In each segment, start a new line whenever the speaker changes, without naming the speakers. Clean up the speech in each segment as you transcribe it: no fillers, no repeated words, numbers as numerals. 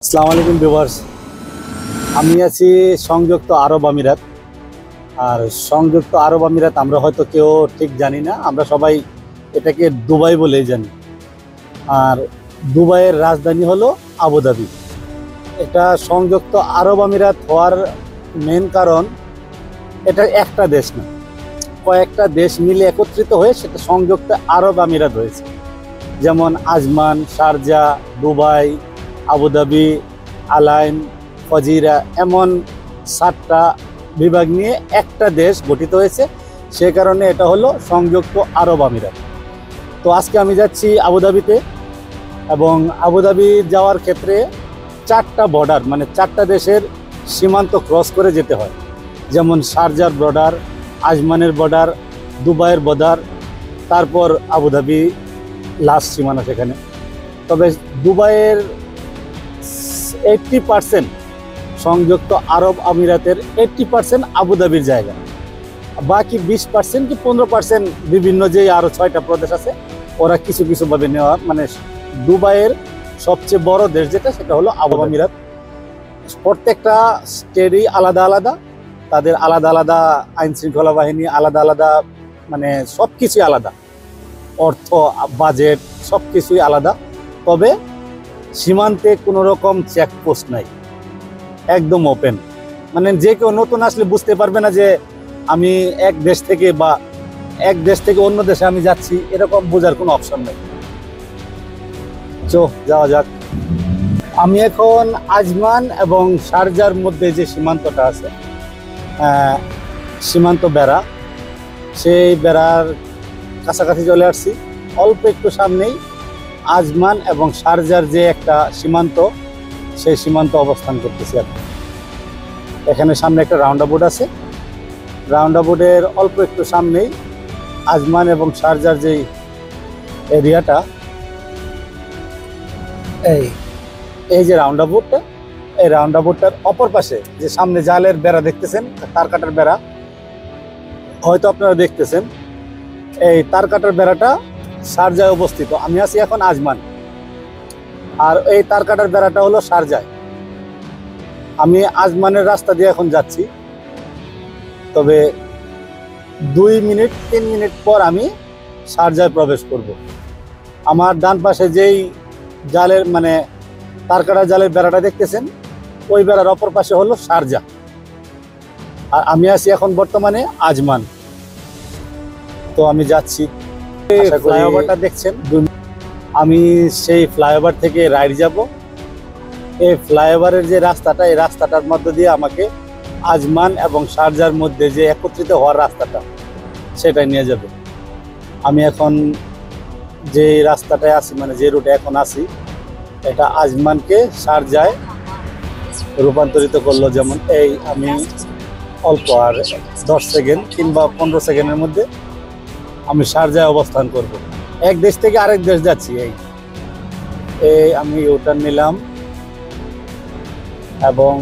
আসসালামু আলাইকুম ভিউয়ার্স। আমি আছি সংযুক্ত আরব আমিরাত। আর সংযুক্ত আরব আমিরাত আমরা হয়তো কেউ ঠিক জানি না, আমরা সবাই এটাকে দুবাই বলেই জানি। আর দুবাইয়ের রাজধানী হলো আবুধাবি। এটা সংযুক্ত আরব আমিরাত হওয়ার মেন কারণ এটা একটা দেশ না, কয়েকটা দেশ মিলে একত্রিত হয়ে সেটা সংযুক্ত আরব আমিরাত হয়েছে। যেমন আজমান, শারজা, দুবাই, আবুধাবি, আলাইন, ফজিরা, এমন 7টা বিভাগ নিয়ে একটা দেশ গঠিত হয়েছে। সে কারণে এটা হলো সংযুক্ত আরব আমিরাত। তো আজকে আমি যাচ্ছি আবুধাবিতে, এবং আবুধাবি যাওয়ার ক্ষেত্রে 4টা বর্ডার, মানে 4টা দেশের সীমান্ত ক্রস করে যেতে হয়। যেমন শারজার বর্ডার, আজমানের বর্ডার, দুবাইয়ের বর্ডার, তারপর আবুধাবি লাস্ট সীমানা সেখানে। তবে দুবাইয়ের 80% সংযুক্ত আরব আমিরাতের 80% আবুধাবির জায়গা, বাকি 20% কি 15% বিভিন্ন যে আরো 6টা প্রদেশ আছে ওরা কিছু কিছু ভাবে নেওয়া। মানে দুবাইয়ের সবচেয়ে বড় দেশ যেটা সেটা হলো আরব আমিরাত। প্রত্যেকটা স্টেটই আলাদা আলাদা, তাদের আলাদা আলাদা আইন শৃঙ্খলা বাহিনী, আলাদা আলাদা, মানে সবকিছুই আলাদা, অর্থ, বাজেট সবকিছুই আলাদা। তবে সীমান্তে কোনো রকম চেকপোস্ট নাই, একদম ওপেন। মানে যে কেউ নতুন আসলে বুঝতে পারবে না যে আমি এক দেশ থেকে অন্য দেশে আমি যাচ্ছি, এরকম বোঝার কোনো অপশন নেই। যাওয়া যাক। আমি এখন আজমান এবং শারজার মধ্যে যে সীমান্তটা আছে, সীমান্ত বেড়া, সেই বেড়ার কাছাকাছি চলে আসছি। অল্প একটু সামনেই আজমান এবং শারজার যে একটা সীমান্ত, সেই সীমান্ত অবস্থান করতেছি এখন। এখানে সামনে একটা রাউন্ড অ্যাবাউট আছে, রাউন্ড অ্যাবাউটের অল্প একটু সামনেই আজমান এবং শারজার যে এরিয়াটা, এই যে রাউন্ড অ্যাবাউটটা, এই রাউন্ড অ্যাবাউটটার অপর পাশে যে সামনে জালের বেড়া দেখতেছেন, তার কাটার বেড়া হয়তো আপনারা দেখতেছেন, এই তার কাটার বেড়াটা শারজায় অবস্থিত। আমি আছি এখন আজমান, আর এই তার কাটার বেড়াটা হলো শারজায়। আমি আজমানের রাস্তা দিয়ে এখন যাচ্ছি, তবে 2-3 মিনিট পর আমি শারজায় প্রবেশ করব। আমার ডান পাশে যেই জালের, মানে তার কাটা জালের বেড়াটা দেখতেছেন, ওই বেড়ার অপর পাশে হলো শারজা। আর আমি আছি এখন বর্তমানে আজমান। তো আমি যাচ্ছি, ফ্লাইওভারটা দেখছেন, আমি সেই ফ্লাইওভার থেকে রাইড যাব। এই ফ্লাইওভারের যে রাস্তাটা, এই রাস্তাটার মধ্য দিয়ে আমাকে আজমান এবং শারজার মধ্যে যে একত্রিত হওয়ার রাস্তাটা, সেটাই নিয়ে যাবে। আমি এখন যে রাস্তাটায় আছি, মানে যে রুটে এখন আছি, এটা আজমানকে শারজায় রূপান্তরিত করলো। যেমন এই আমি অল্প আর 10 সেকেন্ড কিংবা 15 সেকেন্ডের মধ্যে আমি শারজায় অবস্থান করব। এক দেশ থেকে আরেক দেশ যাচ্ছি। এই আমি ইউটার্ন নিলাম, এবং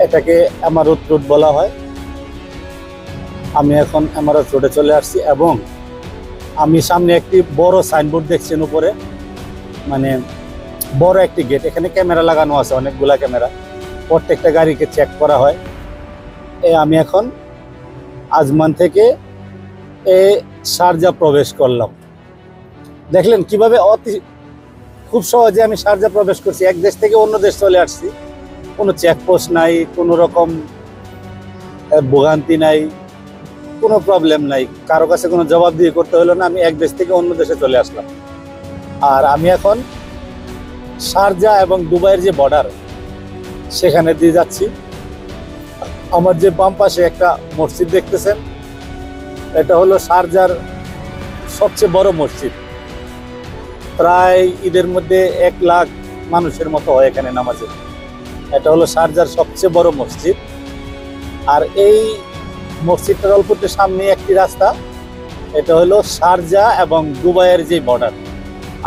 এটাকে এমারত রুট বলা হয়। আমি এখন এমারত রুটে চলে আসছি, এবং আমি সামনে একটি বড় সাইনবোর্ড দেখছেন উপরে, মানে বড় একটি গেট। এখানে ক্যামেরা লাগানো আছে, অনেকগুলা ক্যামেরা, প্রত্যেকটা গাড়িকে চেক করা হয়। আমি এখন আজমান থেকে শারজা প্রবেশ করলাম। দেখলেন কিভাবে খুব সহজে আমি শারজা প্রবেশ করছি, এক দেশ থেকে অন্য দেশ চলে আসছি। কোনো চেকপোস্ট নাই, কোনো রকম ভোগান্তি নাই, কোনো প্রবলেম নাই, কারো কাছে কোনো জবাব দিয়ে করতে হলো না। আমি এক দেশ থেকে অন্য দেশে চলে আসলাম। আর আমি এখন শারজা এবং দুবাইয়ের যে বর্ডার, সেখানে দিয়ে যাচ্ছি। আমার যে বাম পাশে একটা মসজিদ দেখতেছেন, এটা হলো শারজার সবচেয়ে বড় মসজিদ। প্রায় ঈদের মধ্যে 1 লাখ মানুষের মতো হয় এখানে নামাজে। এটা হলো শারজার সবচেয়ে বড় মসজিদ। আর এই মসজিদটার অল্প একটু সামনে একটি রাস্তা, এটা হলো শারজা এবং দুবাইয়ের যে বর্ডার।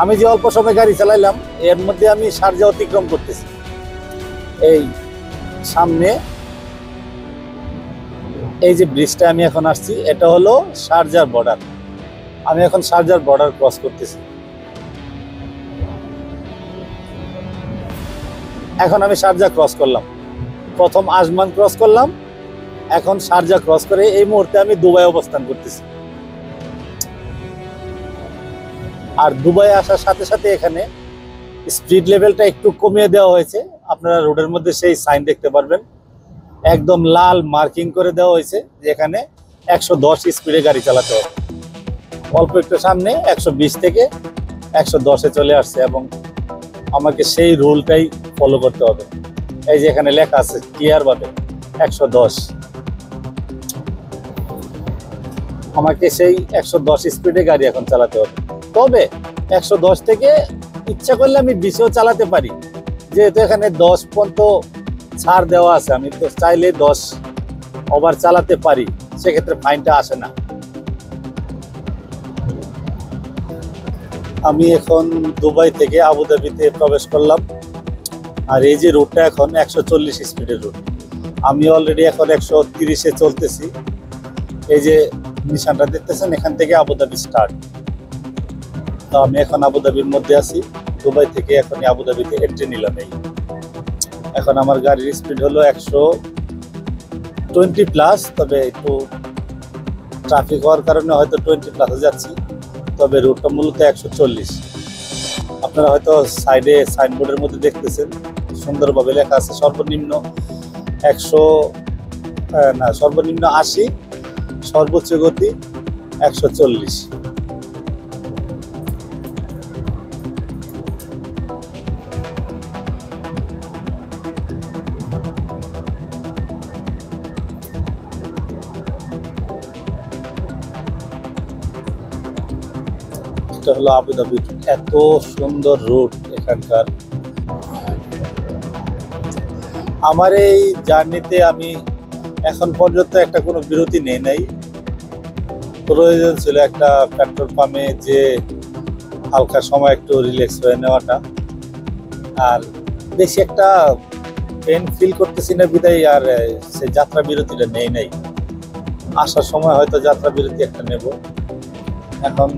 আমি যে অল্প সময় গাড়ি চালাইলাম, এর মধ্যে আমি শারজা অতিক্রম করতেছি। এই সামনে এই যে ব্রিজটা আমি এখন আসছি, এটা হলো শারজার বর্ডার। আমি এখন শারজার বর্ডার ক্রস করতেছি। এখন আমি শারজা ক্রস করলাম, প্রথম আজমান ক্রস করলাম, এখন শারজা ক্রস করে এই মুহূর্তে আমি দুবাই অবস্থান করতেছি। আর দুবাই আসার সাথে সাথে এখানে স্পিড লেভেলটা একটু কমিয়ে দেওয়া হয়েছে। আপনারা রোডের মধ্যে সেই সাইন দেখতে পারবেন, একদম লাল মার্কিং করে দেওয়া হয়েছে যে এখানে 110 স্পিডে গাড়ি চালাতে হবে। অল্প একটু সামনে 120 থেকে 110-এ চলে আসছে এবং আমাকে সেই রুলটাই ফলো করতে হবে। এই যে এখানে লেখা আছে ক্লিয়ার ভাবে 110, আমাকে সেই 110 স্পিডে গাড়ি এখন চালাতে হবে। তবে 110 থেকে ইচ্ছা করলে আমি 20-এও চালাতে পারি, যেহেতু এখানে 10 পর্যন্ত ছাড় দেওয়া আছে। আমি তো চাইলে 10 ওভার চালাতে পারি, সেক্ষেত্রে ফাইনটা আসে না। আমি এখন দুবাই থেকে আবুধাবিতে প্রবেশ করলাম। আর এই যে রুটটা এখন 140 স্পিডের রুট, আমি অলরেডি এখন 130-এ চলতেছি। এই যে নিশানটা দেখতেছেন, এখান থেকে আবুধাবি স্টার্ট। তো আমি এখন আবুধাবির মধ্যে আছি, দুবাই থেকে এখনই আবুধাবিতে এন্ট্রি নিলাম। এই এখন আমার গাড়ির স্পিড হলো 120+, তবে একটু ট্রাফিক হওয়ার কারণে হয়তো 20+ যাচ্ছি, তবে রুটটা মূলত 140। আপনারা হয়তো সাইডে সাইনবোর্ডের মধ্যে দেখতেছেন সুন্দরভাবে লেখা আছে সর্বনিম্ন 80, সর্বোচ্চ গতি 140। এটা হলো আবুধাবি, এত সুন্দর রুট এখানকার। আমার এই জার্নিতে আমি এখন পর্যন্ত একটা কোনো বিরতি নেই নাই। প্রয়োজন ছিল একটা পেট্রোল পাম্পে যে হালকা সময় একটু রিল্যাক্স হয়ে নেওয়াটা, আর বেশি একটা পেন ফিল করতেছি না বিদায় আর সে যাত্রা বিরতিটা নেই নাই। আসার সময় হয়তো যাত্রা বিরতি একটা নেব। এখন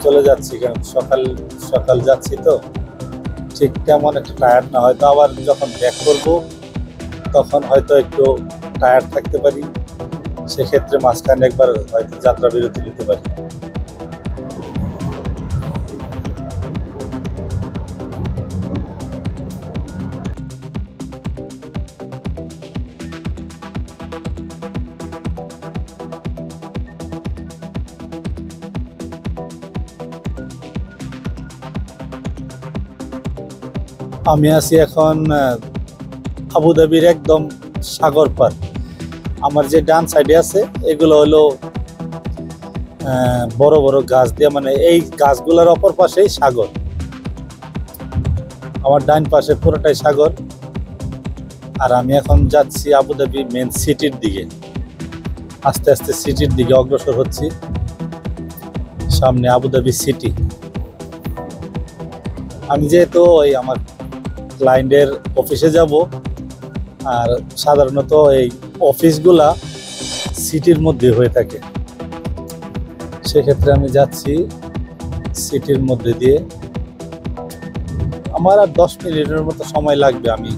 চলে যাচ্ছি, কারণ সকাল সকাল যাচ্ছি তো ঠিক তেমন একটা টায়ার্ড না, হয়তো আবার যখন ব্যাক করব তখন হয়তো একটু টায়ার্ড থাকতে পারি, সেক্ষেত্রে মাঝখানে একবার হয়তো যাত্রা বিরতি নিতে পারি। আমি আছি এখন আবুধাবির একদম সাগর পার। আমার যে ডান সাইডে আছে এগুলো হলো বড় বড় গাছ দিয়ে, মানে এই গাছগুলোর অপর পাশেই সাগর। আমার ডান পাশে পুরোটাই সাগর। আর আমি এখন যাচ্ছি আবুধাবি মেন সিটির দিকে, আস্তে আস্তে সিটির দিকে অগ্রসর হচ্ছি। সামনে আবুধাবি সিটি। আমি যেহেতু ওই আমার ক্লায়েন্টের অফিসে যাব, আর সাধারণত এই অফিসগুলা সিটির মধ্যে হয়ে থাকে, সেক্ষেত্রে আমি যাচ্ছি সিটির মধ্যে দিয়ে। আমার আর 10 মিনিটের মতো সময় লাগবে আমি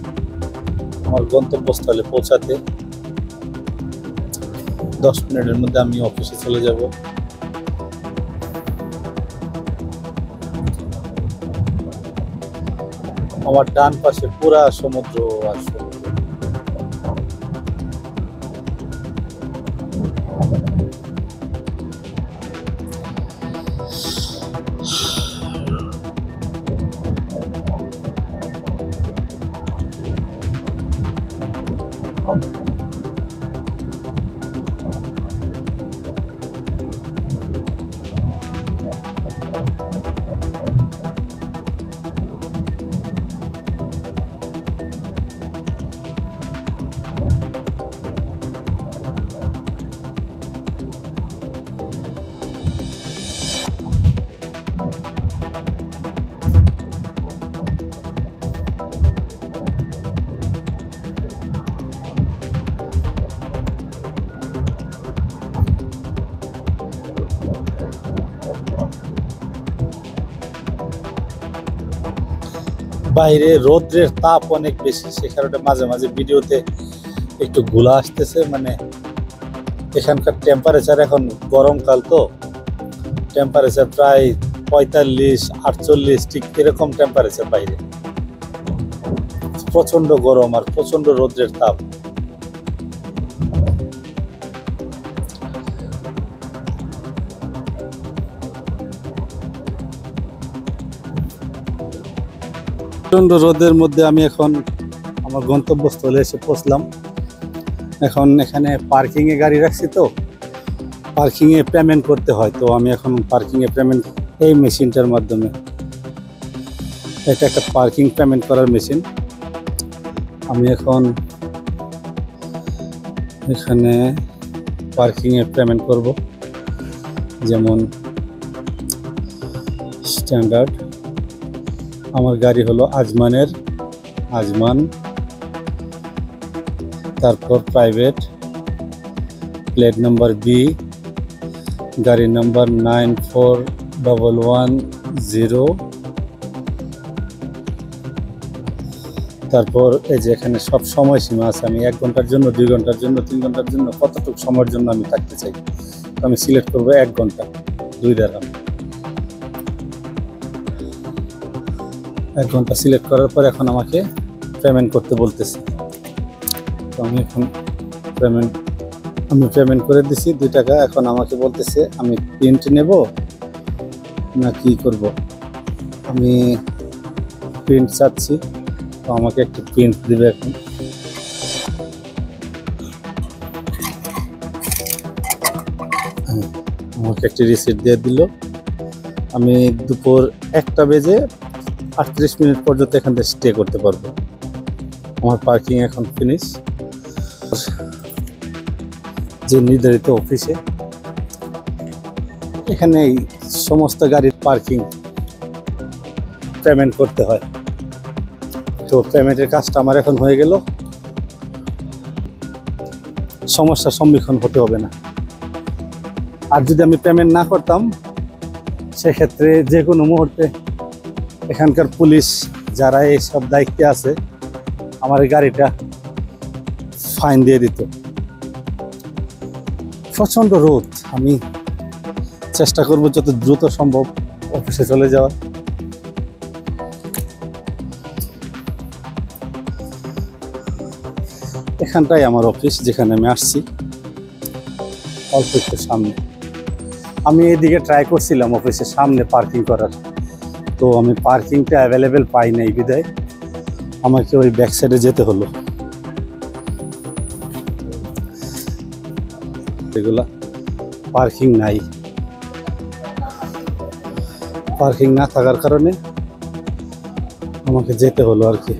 আমার গন্তব্যস্থলে পৌঁছাতে। 10 মিনিটের মধ্যে আমি অফিসে চলে যাব। আমার ডান পাশে পুরা সমুদ্র আর সমুদ্র। বাইরে রৌদ্রের তাপ অনেক বেশি, সে কারণে মাঝে মাঝে ভিডিওতে একটু ঘোলা আসতেছে। মানে এখানকার টেম্পারেচার, এখন গরমকাল তো টেম্পারেচার প্রায় 45-48 ঠিক এরকম টেম্পারেচার বাইরে। প্রচন্ড গরম আর প্রচন্ড রৌদ্রের তাপ। প্রচন্ড রোদের মধ্যে আমি এখন আমার গন্তব্যস্থলে এসে পৌঁছলাম। এখন এখানে পার্কিং এ গাড়ি রাখছি, তো পার্কিং এ পেমেন্ট করতে হয়। তো আমি এখন পার্কিং এ পেমেন্ট এই মেশিনটার মাধ্যমে, এটা একটা পার্কিং পেমেন্ট করার মেশিন। আমি এখন এখানে পার্কিং এ পেমেন্ট করব, যেমন স্ট্যান্ডার্ড। আমার গাড়ি হলো আজমান, তারপর প্রাইভেট, প্লেট নাম্বার বি, গাড়ি নাম্বার 94110। তারপর এই যে এখানে সব সময়সীমা আছে, আমি 1 ঘন্টার জন্য, 2 ঘন্টার জন্য, 3 ঘন্টার জন্য, কতটুকু সময়ের জন্য আমি থাকতে চাই। আমি সিলেক্ট করবো 1 ঘন্টা 2 দিরহাম। 1 ঘন্টা সিলেক্ট করার পর এখন আমাকে পেমেন্ট করতে বলতেছে। তো আমি এখন পেমেন্ট করে দিছি 2 টাকা। এখন আমাকে বলতেছে আমি প্রিন্ট নেব না কি করব। আমি প্রিন্ট চাচ্ছি, তো আমাকে একটু প্রিন্ট দিবে। এখন আমাকে একটি রিসিট দিয়ে দিল। আমি দুপুর 1টা বেজে 38 মিনিট পর্যন্ত এখান থেকে স্টে করতে পারবো। আমার পার্কিং এখন ফিনিশ। যে নির্ধারিত অফিসে, এখানে সমস্ত গাড়ির পার্কিং পেমেন্ট করতে হয়। তো পেমেন্টের কাজটা আমার এখন হয়ে গেল, সমস্যার সম্মুখীন হতে হবে না। আর যদি আমি পেমেন্ট না করতাম, সেক্ষেত্রে যে কোনো মুহূর্তে এখানকার পুলিশ যারা এইসব দায়িত্বে আছে আমার এই গাড়িটা ফাইন দিয়ে দিত। প্রচণ্ড রোদ, আমি চেষ্টা করব যত দ্রুত সম্ভব অফিসে চলে যাওয়ার। এখানটাই আমার অফিস, যেখানে আমি আসছি, অল্প একটু সামনে। আমি এদিকে ট্রাই করছিলাম অফিসের সামনে পার্কিং করার, তো আমি পার্কিংটা অ্যাভেলেবেল পাই নাই, বিদায় আমাকে ওই ব্যাক সাইডে যেতে হলো। এগুলা পার্কিং নাই, পার্কিং না থাকার কারণে আমাকে যেতে হলো আর কি।